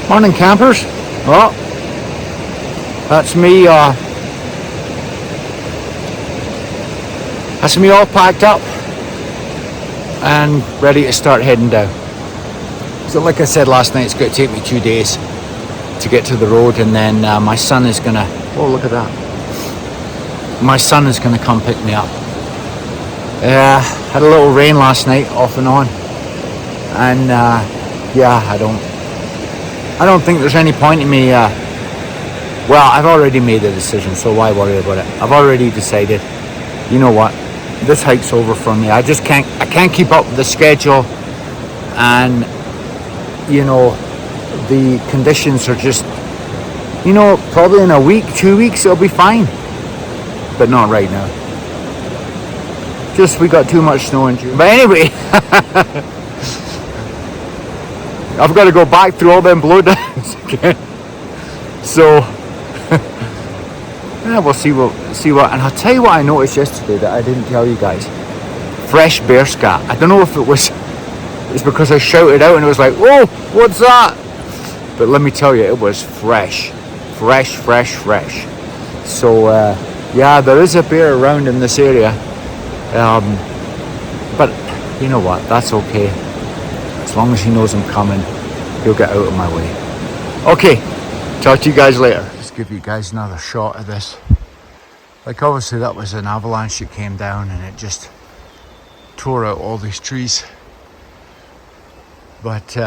Morning, campers. Well, that's me all packed up and ready to start heading down. So like I said last night, it's going to take me 2 days to get to the road, and then my son is gonna, oh look at that, my son is gonna come pick me up. Had a little rain last night off and on, and yeah, I don't think there's any point in me, well, I've already made a decision, so why worry about it? I've already decided, you know what, this hike's over for me. I can't keep up with the schedule, and you know, the conditions are just, you know, probably in a week, 2 weeks it'll be fine, but not right now. Just we got too much snow in June. But anyway, I've got to go back through all them blowdowns again. So yeah, we'll see what. And I'll tell you what I noticed yesterday that I didn't tell you guys. Fresh bear scat. I don't know if it's because I shouted out and it was like, whoa, what's that? But let me tell you, it was fresh. So yeah, there is a bear around in this area, but you know what, that's okay. As long as he knows I'm coming, he'll get out of my way. Okay, talk to you guys later. Just give you guys another shot of this. Like, obviously that was an avalanche that came down and it just tore out all these trees. But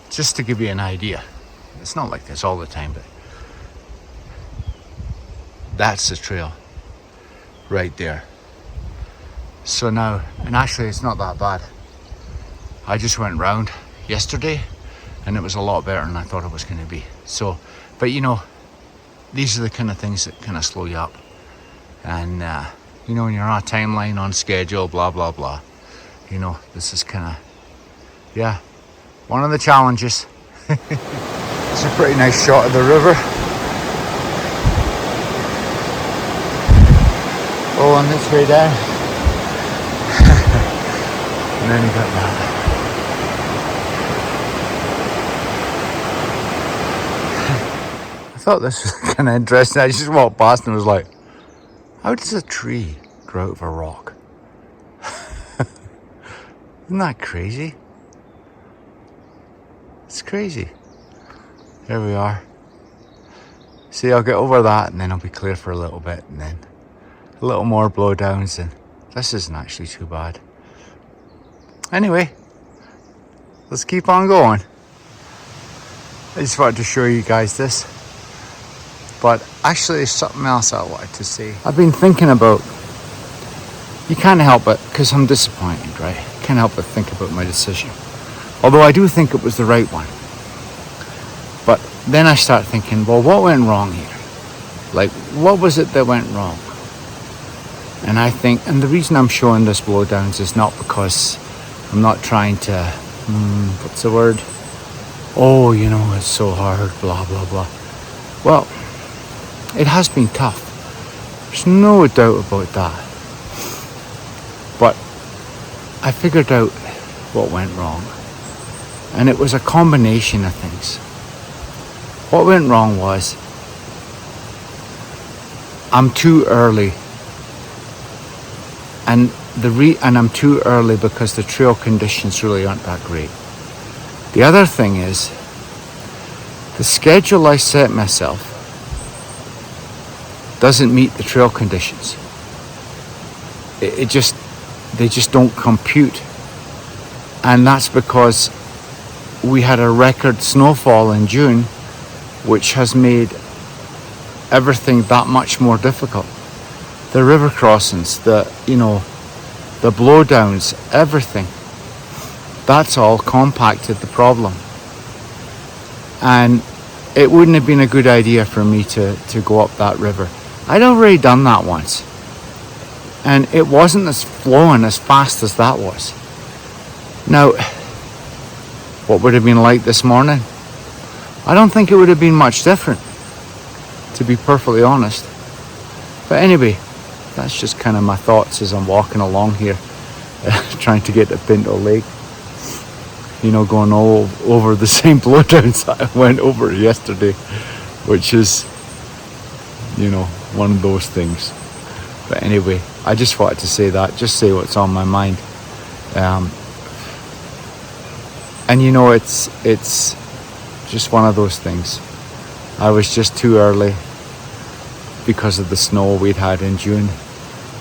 just to give you an idea, it's not like this all the time, but that's the trail right there. So now, and actually it's not that bad. I just went round yesterday and it was a lot better than I thought it was going to be. So, but you know, these are the kind of things that kind of slow you up. And you know, when you're on a timeline, on schedule, blah blah blah, you know, this is kind of, yeah, one of the challenges. It's a pretty nice shot of the river. Oh, on this way down. And then you got that. I thought this was kind of interesting. I just walked past and was like, how does a tree grow out of a rock? Isn't that crazy? It's crazy. Here we are. See, I'll get over that and then I'll be clear for a little bit, and then a little more blowdowns, and this isn't actually too bad. Anyway, let's keep on going. I just wanted to show you guys this. But actually there's something else I wanted to say. I've been thinking about, you can't help it, because I'm disappointed, right? Can't help but think about my decision. Although I do think it was the right one. But then I start thinking, well, what went wrong here? Like, what was it that went wrong? And I think, and the reason I'm showing this blowdowns is not because I'm not trying to, what's the word? Oh, you know, it's so hard, blah, blah, blah. Well, it has been tough. There's no doubt about that. But I figured out what went wrong. And it was a combination of things. What went wrong was, I'm too early. And I'm too early because the trail conditions really aren't that great. The other thing is, the schedule I set myself doesn't meet the trail conditions. They just don't compute. And that's because we had a record snowfall in June, which has made everything that much more difficult. The river crossings, the blowdowns, everything. That's all compacted the problem. And it wouldn't have been a good idea for me to go up that river. I'd already done that once. And it wasn't as flowing as fast as that was. Now, what would it have been like this morning? I don't think it would have been much different, to be perfectly honest. But anyway, that's just kind of my thoughts as I'm walking along here, trying to get to Pinto Lake. you know, going all over the same blowdowns that I went over yesterday, which is, you know, one of those things. But anyway, I just wanted to say that, just say what's on my mind. And you know, it's just one of those things. I was just too early because of the snow we'd had in June.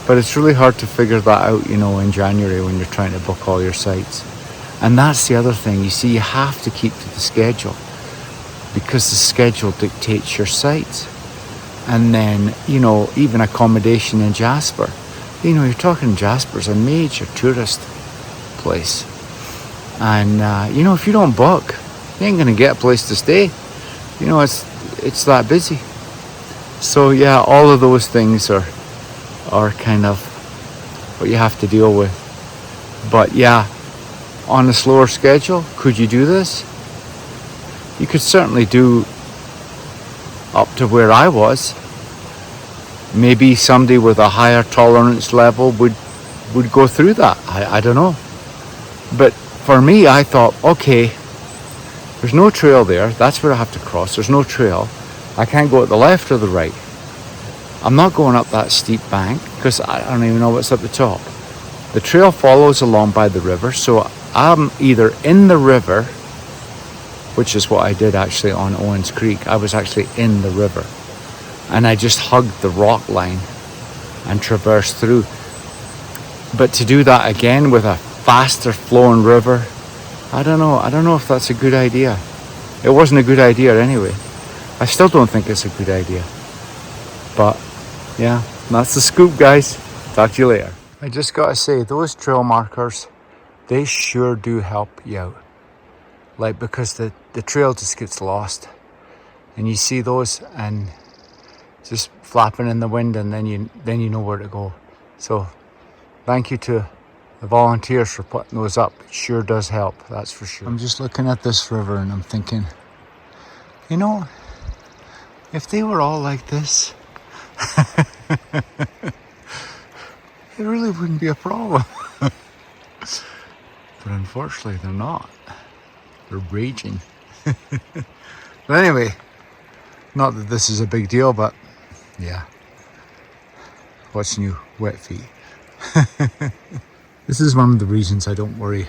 But it's really hard to figure that out, you know, in January when you're trying to book all your sites. And that's the other thing. You see, you have to keep to the schedule because the schedule dictates your sites. And then, you know, even accommodation in Jasper. You know, you're talking Jasper's a major tourist place. And, you know, if you don't book, you ain't going to get a place to stay. You know, it's that busy. So, yeah, all of those things are kind of what you have to deal with. But, yeah, on a slower schedule, could you do this? You could certainly do up to where I was. Maybe somebody with a higher tolerance level would go through that. I don't know. But for me, I thought, okay, there's no trail there. That's where I have to cross. There's no trail. I can't go at the left or the right. I'm not going up that steep bank because I don't even know what's at the top. The trail follows along by the river. So I'm either in the river, which is what I did actually on Owens Creek. I was actually in the river. And I just hugged the rock line and traversed through. But to do that again with a faster flowing river, I don't know if that's a good idea. It wasn't a good idea anyway. I still don't think it's a good idea. But yeah, that's the scoop, guys. Talk to you later. I just gotta say, those trail markers, they sure do help you out. Like, because the trail just gets lost. And you see those and just flapping in the wind, and then you know where to go. So thank you to the volunteers for putting those up. It sure does help, that's for sure. I'm just looking at this river and I'm thinking, you know, if they were all like this, it really wouldn't be a problem. But unfortunately they're not. They're raging. But anyway, not that this is a big deal, but yeah. What's new? Wet feet. This is one of the reasons I don't worry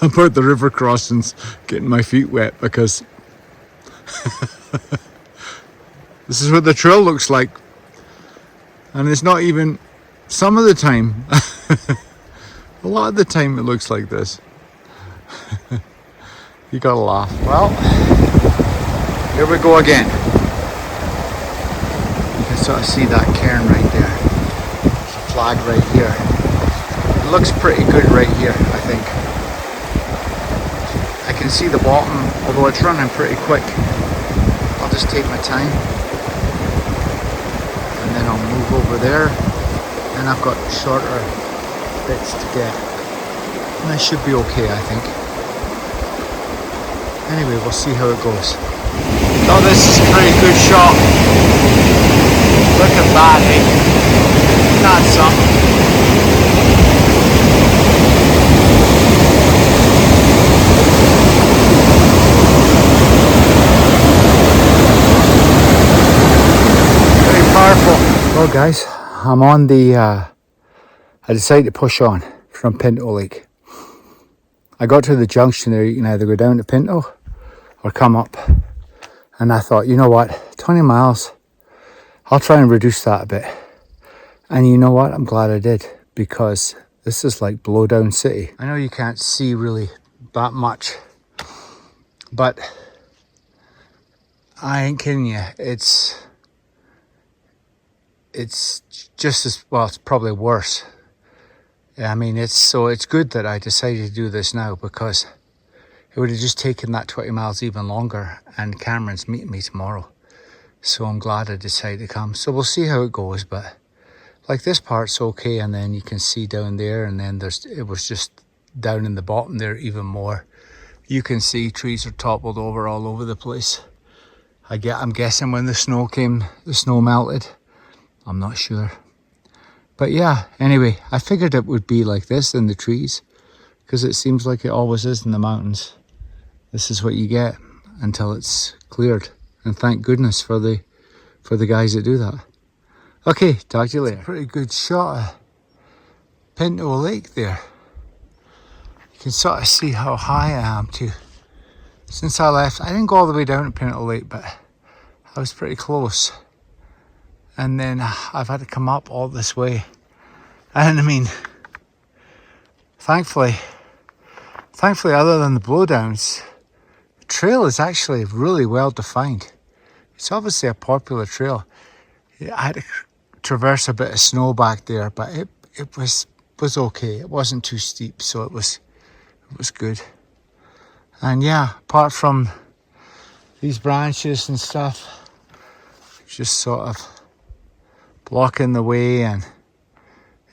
about the river crossings getting my feet wet, because this is what the trail looks like. And it's not even, some of the time, a lot of the time it looks like this. You gotta laugh. Well, here we go again. You can sort of see that cairn right there. There's a flag right here. It looks pretty good right here, I think. I can see the bottom, although it's running pretty quick. I'll just take my time. And then I'll move over there. And I've got shorter bits to get. And I should be okay, I think. Anyway, we'll see how it goes. Oh, this is a pretty good shot. Look at that, eh? Isn't that something? Very powerful. Well, guys, I'm on the, I decided to push on from Pinto Lake. I got to the junction there. You can either go down to Pinto or come up. And I thought, you know what, 20 miles, I'll try and reduce that a bit. And you know what, I'm glad I did, because this is like Blowdown City. I know you can't see really that much, but I ain't kidding you. It's just as, well, it's probably worse. I mean, it's good that I decided to do this now, because it would have just taken that 20 miles even longer, and Cameron's meeting me tomorrow. So I'm glad I decided to come. So we'll see how it goes, but like this part's okay, and then you can see down there, and then it was just down in the bottom there even more. You can see trees are toppled over all over the place. I'm guessing when the snow came, the snow melted. I'm not sure. But yeah, anyway, I figured it would be like this in the trees, because it seems like it always is in the mountains. This is what you get until it's cleared. And thank goodness for the guys that do that. Okay, talk to you later. It's a pretty good shot of Pinto Lake there. You can sort of see how high I am too. Since I left, I didn't go all the way down to Pinto Lake, but I was pretty close. And then I've had to come up all this way. And I mean, thankfully, other than the blowdowns, the trail is actually really well defined. It's obviously a popular trail. I had to traverse a bit of snow back there, but it was okay. It wasn't too steep, so it was good. And yeah, apart from these branches and stuff, just sort of blocking the way, and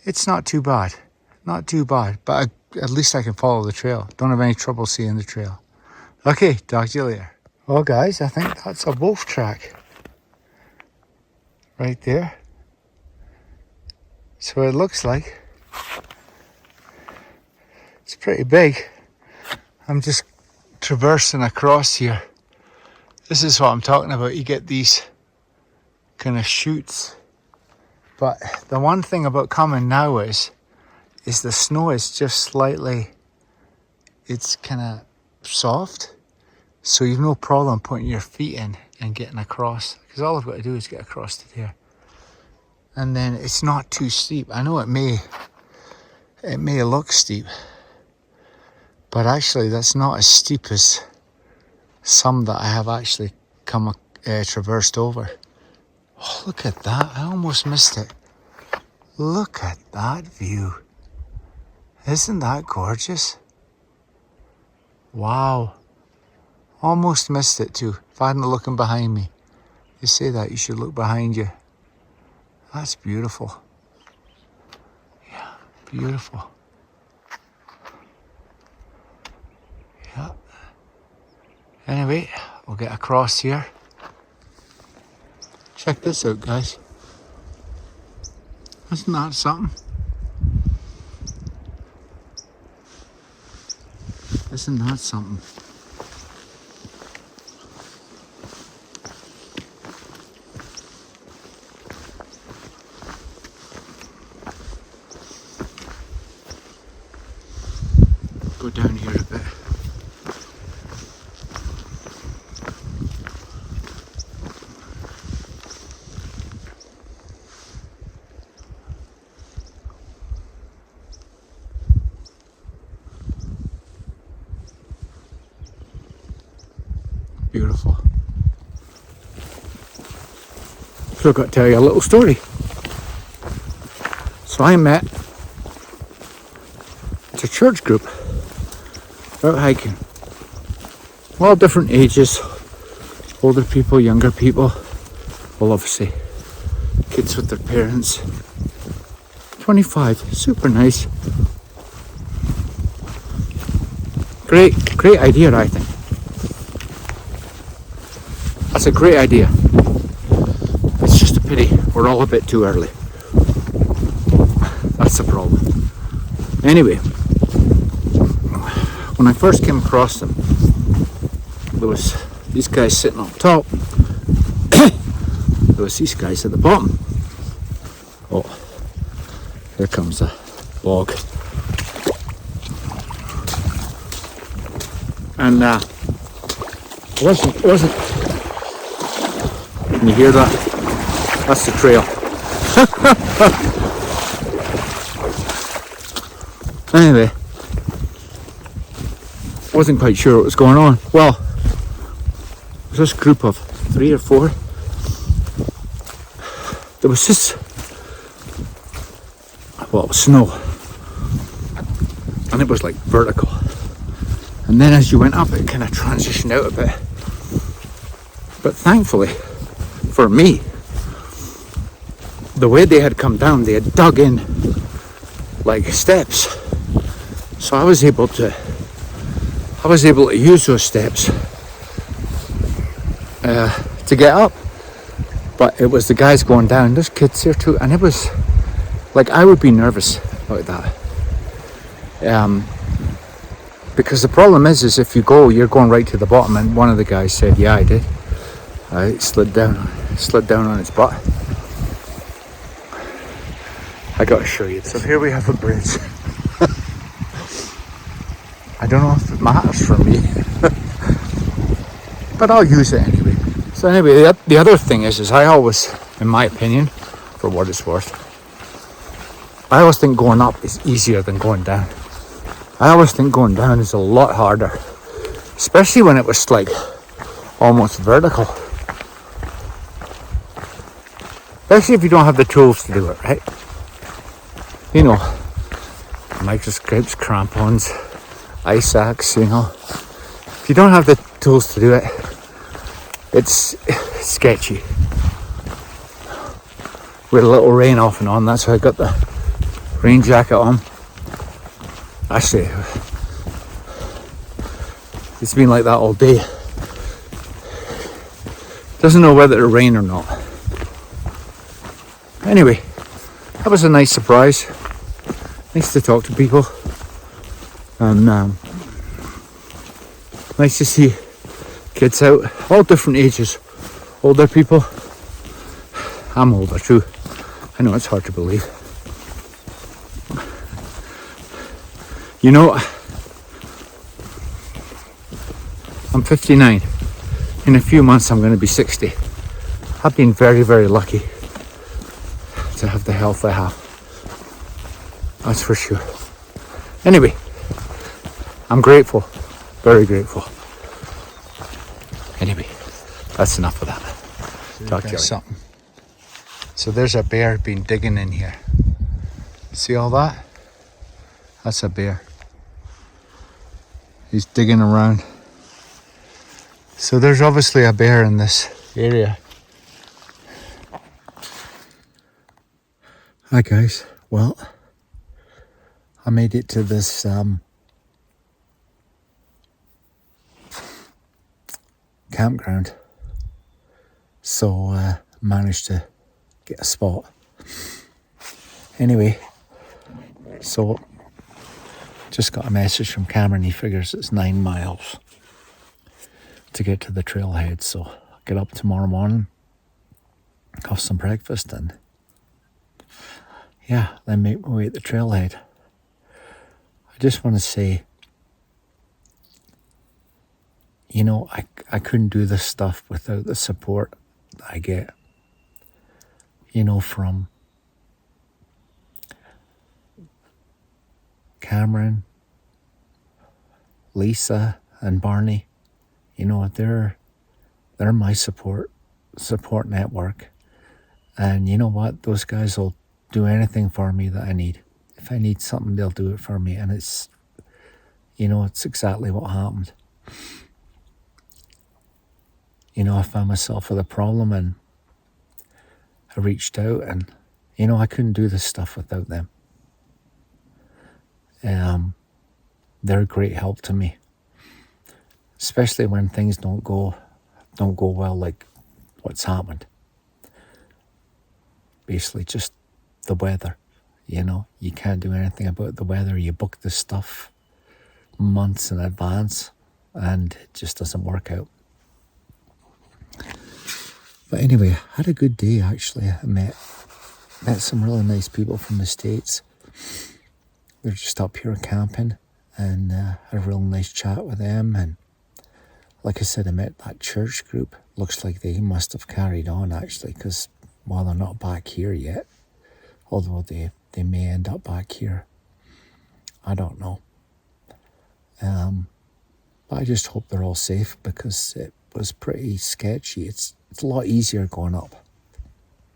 it's not too bad. Not too bad, but at least I can follow the trail. Don't have any trouble seeing the trail. Okay, talk to you later. Well guys, I think that's a wolf track right there. So it looks like. It's pretty big. I'm just traversing across here. This is what I'm talking about. You get these kind of chutes. But the one thing about coming now is the snow is just slightly, it's kind of soft. So you've no problem putting your feet in and getting across. Because all I've got to do is get across to there. And then it's not too steep. I know it may look steep, but actually that's not as steep as some that I have actually traversed over. Oh, look at that. I almost missed it. Look at that view. Isn't that gorgeous? Wow. Almost missed it too. If I hadn't looking behind me. They say that you should look behind you. That's beautiful. Yeah, beautiful. Yeah. Anyway, we'll get across here. Check this out, guys. Isn't that something? Isn't that something? Go down here a bit. Beautiful. So I've got to tell you a little story. So I met a church group out hiking. All different ages, older people, younger people, well obviously kids with their parents. 25, super nice. Great idea, I think. That's a great idea. It's just a pity we're all a bit too early. That's the problem. Anyway, when I first came across them, there was these guys sitting on top. There was these guys at the bottom. Oh, here comes a bog. And it wasn't. Can you hear that? That's the trail. Anyway, wasn't quite sure what was going on. Well, there was this group of 3 or 4. There was this, well, it was snow, and it was like vertical. And then as you went up, it kind of transitioned out a bit. But thankfully, for me, the way they had come down, they had dug in like steps. So I was able to use those steps to get up. But it was the guys going down. There's kids here too, and it was like I would be nervous about that. Because the problem is if you go, you're going right to the bottom. And one of the guys said, yeah, I did. I slid down on its butt. I gotta show you this. So here we have a bridge. I don't know if it matters for me, but I'll use it anyway. So anyway, the other thing is I always, in my opinion, for what it's worth, I always think going up is easier than going down. I always think going down is a lot harder, especially when it was like almost vertical. Especially if you don't have the tools to do it, right? You know, microscopes, crampons, ice axe, you know. If you don't have the tools to do it, it's sketchy. With a little rain off and on, that's why I got the rain jacket on. Actually, it's been like that all day. Doesn't know whether it'll rain or not. Anyway, that was a nice surprise. Nice to talk to people. And nice to see kids out, all different ages. Older people. I'm older too. I know it's hard to believe. You know, I'm 59. In a few months I'm going to be 60. I've been very, very lucky to have the health I have. That's for sure. Anyway, I'm grateful. Very grateful. Anyway, that's enough of that. Talk to you something. So there's a bear been digging in here. See all that? That's a bear. He's digging around. So there's obviously a bear in this area. Hi guys. Well, I made it to this campground. So managed to get a spot. Anyway, so just got a message from Cameron. He figures it's 9 miles to get to the trailhead. So I'll get up tomorrow morning, have some breakfast, and yeah, then make my way at the trailhead. I just want to say, you know, I couldn't do this stuff without the support that I get, you know, from Cameron, Lisa, and Barney. You know, they're my support network. And you know what? Those guys will do anything for me that I need. If I need something, they'll do it for me. And it's, you know, it's exactly what happened. You know, I found myself with a problem and I reached out, and, you know, I couldn't do this stuff without them. They're a great help to me, especially when things don't go well, like what's happened. Basically, just the weather. You know, you can't do anything about the weather. You book this stuff months in advance, and it just doesn't work out. But anyway, I had a good day actually. I met some really nice people from the States. They're just up here camping, and had a real nice chat with them. And like I said, I met that church group. Looks like they must have carried on actually, because while they're not back here yet, although they may end up back here, I don't know. But I just hope they're all safe, because it was pretty sketchy. It's a lot easier going up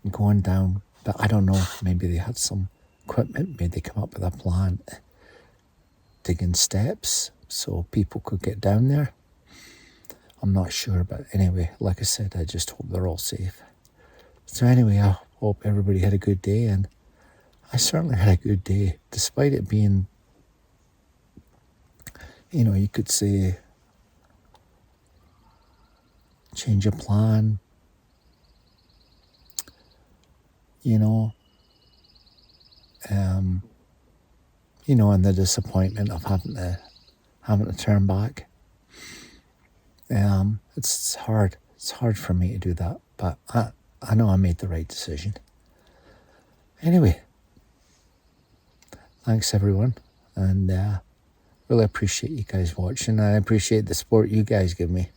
and going down. But I don't know, maybe they had some equipment, maybe they come up with a plan, digging steps so people could get down there. I'm not sure, but anyway, like I said, I just hope they're all safe. So anyway, I hope everybody had a good day, and I certainly had a good day, despite it being, you know, you could say change of plan, you know, and the disappointment of having to having to turn back. It's hard. It's hard for me to do that, but I know I made the right decision. Anyway, thanks everyone, and really appreciate you guys watching. I appreciate the support you guys give me.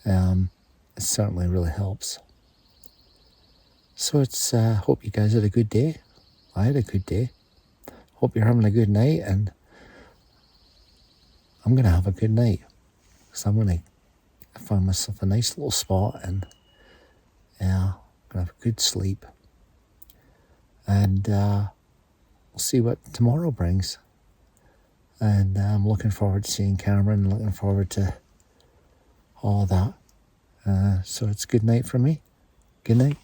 It certainly really helps. So it's hope you guys had a good day. I had a good day. Hope you're having a good night, and I'm gonna have a good night because I'm gonna find myself a nice little spot, and I'm gonna have a good sleep, and we'll see what tomorrow brings. And I'm looking forward to seeing Cameron, looking forward to all that. So it's good night for me. Good night.